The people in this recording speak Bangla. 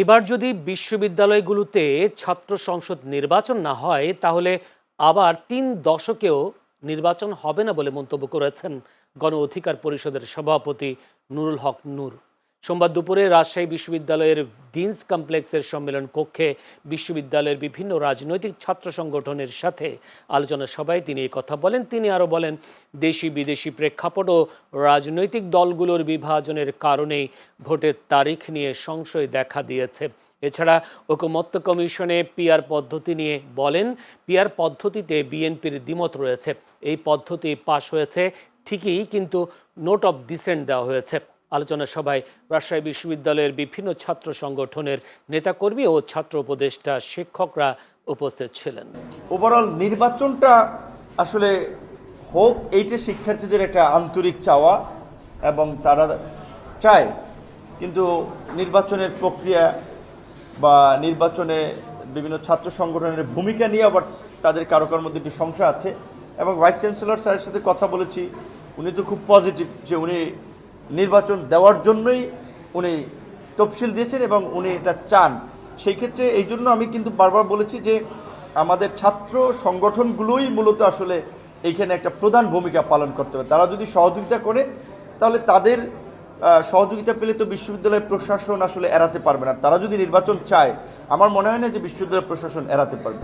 এবার যদি বিশ্ববিদ্যালয়গুলোতে ছাত্র সংসদ নির্বাচন না হয় তাহলে আবার ৩ দশকেও নির্বাচন হবে না বলে মন্তব্য করেছেন গণ অধিকার পরিষদের সভাপতি নুরুল হক নূর। সোমবার দুপুরে রাজশাহী বিশ্ববিদ্যালয়ের ডিনস কমপ্লেক্সের সম্মেলন কক্ষে বিশ্ববিদ্যালয়ের বিভিন্ন রাজনৈতিক ছাত্র সংগঠনের সাথে আলোচনা সভায় তিনি এই কথা বলেন। তিনি আরও বলেন, দেশি বিদেশি প্রেক্ষাপট ও রাজনৈতিক দলগুলোর বিভাজনের কারণেই ভোটের তারিখ নিয়ে সংশয় দেখা দিয়েছে। এছাড়া ঐকমত্য কমিশনে পিআর পদ্ধতি নিয়ে বলেন, পিআর পদ্ধতিতে বিএনপির দ্বিমত রয়েছে। এই পদ্ধতি পাশ হয়েছে ঠিকই, কিন্তু নোট অফ ডিসেন্ট দেওয়া হয়েছে। আলোচনা সভায় রাজশাহী বিশ্ববিদ্যালয়ের বিভিন্ন ছাত্র সংগঠনের নেতাকর্মী ও ছাত্র উপদেষ্টা শিক্ষকরা উপস্থিত ছিলেন। ওভারঅল নির্বাচনটা আসলে হোক, এইটা শিক্ষার্থীদের একটা আন্তরিক চাওয়া এবং তারা চায়, কিন্তু নির্বাচনের প্রক্রিয়া বা নির্বাচনে বিভিন্ন ছাত্র সংগঠনের ভূমিকা নিয়ে আবার তাদের কারোর মধ্যে একটু সংশয় আছে। এবং ভাইস চ্যান্সেলর স্যারের সাথে কথা বলেছি, উনি তো খুব পজিটিভ যে উনি নির্বাচন দেওয়ার জন্যই উনি তফসিল দিয়েছেন এবং উনি এটা চান। সেই ক্ষেত্রে এই জন্য আমি কিন্তু বারবার বলেছি যে আমাদের ছাত্র সংগঠনগুলোই মূলত আসলে এইখানে একটা প্রধান ভূমিকা পালন করতে হবে। তারা যদি সহযোগিতা করে তাহলে তাদের সহযোগিতা পেলে তো বিশ্ববিদ্যালয় প্রশাসন আসলে এড়াতে পারবে না। তারা যদি নির্বাচন চায়, আমার মনে হয় না যে বিশ্ববিদ্যালয় প্রশাসন এড়াতে পারবে।